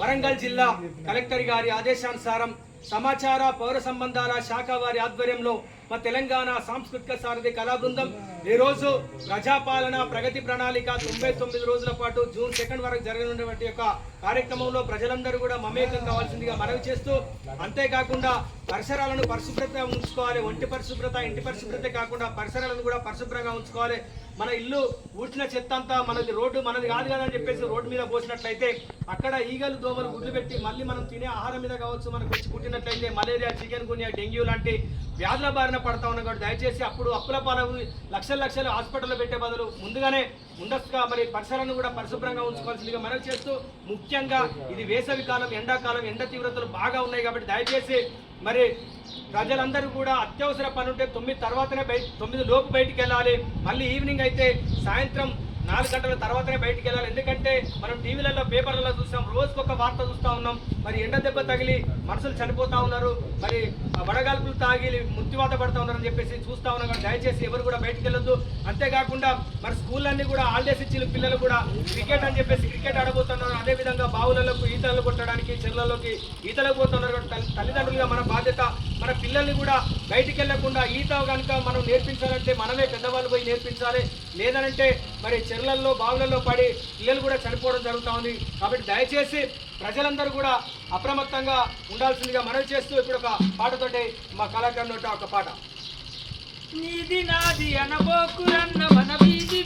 వరంగల్ జిల్లా కలెక్టర్ గారి ఆదేశానుసారం సమాచార పౌర సంబంధాల శాఖ వారి ఆధ్వర్యంలో మా తెలంగాణ సాంస్కృతిక సారథి కళా బృందం ఈరోజు ప్రజాపాలన ప్రగతి ప్రణాళిక 99 రోజుల పాటు జూన్ 2 వరకు జరగనున్నటువంటి యొక్క కార్యక్రమంలో ప్రజలందరూ కూడా మమేకం కావాల్సిందిగా మనవి చేస్తూ, అంతేకాకుండా పరిసరాలను పరిశుభ్రతగా ఉంచుకోవాలి. ఒంటి పరిశుభ్రత ఇంటి పరిశుభ్రత కాకుండా పరిసరాలను కూడా పరిశుభ్రంగా ఉంచుకోవాలి. మన ఇల్లు ఊడ్చిన చెత్త అంతా మనది రోడ్డు మనది కాదు కదా అని చెప్పేసి రోడ్డు మీద పోసినట్లయితే అక్కడ ఈగలు దోమలు గుడ్లు పెట్టి మళ్ళీ మనం తినే ఆహారం మీద కావచ్చు మనకు వచ్చి పుట్టినట్లయితే మలేరియా, చికెన్ గున్యా, డెంగ్యూ లాంటి వ్యాధుల బారిన పడతా ఉన్నాం. కాబట్టి దయచేసి అప్పుడు అప్పుల పాలవు లక్షలు హాస్పిటల్లో పెట్టే బదులు ముందస్తుగా మరి పరిసరాలను కూడా పరిశుభ్రంగా ఉంచుకోవాల్సిందిగా మనవి చేస్తూ, ముఖ్యంగా ఇది వేసవి కాలం, ఎండాకాలం, ఎండ తీవ్రతలు బాగా ఉన్నాయి. కాబట్టి దయచేసి మరి ప్రజలందరూ కూడా అత్యవసర పని ఉంటే 9 తర్వాతనే 9 లోపు బయటికి వెళ్ళాలి. మళ్ళీ ఈవినింగ్ అయితే సాయంత్రం 4 గంటల తర్వాతనే బయటికి వెళ్ళాలి. ఎందుకంటే మనం టీవీలలో పేపర్లలో చూస్తాం, రోజుకొక వార్త చూస్తూ ఉన్నాం. మరి ఎండ దెబ్బ తగిలి మనుషులు చనిపోతూ ఉన్నారు, మరి వడగాల్పులు తాగి మృత్యువాత పడుతూ ఉన్నారని చెప్పేసి చూస్తూ ఉన్నాం. కాబట్టి దయచేసి ఎవరు కూడా బయటికి వెళ్ళొద్దు. అంతేకాకుండా మరి స్కూళ్ళన్నీ కూడా హాలిడేస్ ఇచ్చిన పిల్లలు కూడా క్రికెట్ అని చెప్పేసి క్రికెట్ ఆడబోతున్నారు. అదేవిధంగా బావులకు ఈతలు కొట్టడానికి చెరువులలోకి ఈతలకు పోతున్నారు. తల్లిదండ్రులుగా మన బాధ్యత మన పిల్లల్ని కూడా బయటికి వెళ్లకుండా ఈత కనుక మనం నేర్పించాలంటే మనమే పెద్దవాళ్ళు పోయి నేర్పించాలి. లేదనంటే మరి చెరువులలో బావులలో పడి పిల్లలు కూడా చనిపోవడం జరుగుతూ ఉంది. కాబట్టి దయచేసి ప్రజలందరూ కూడా అప్రమత్తంగా ఉండాల్సిందిగా మనవి చేస్తూ ఇప్పుడు ఒక పాటతోటి మా కళాకారులు ఒక పాట. నీది నాది అనబోకురన్న మన వీధి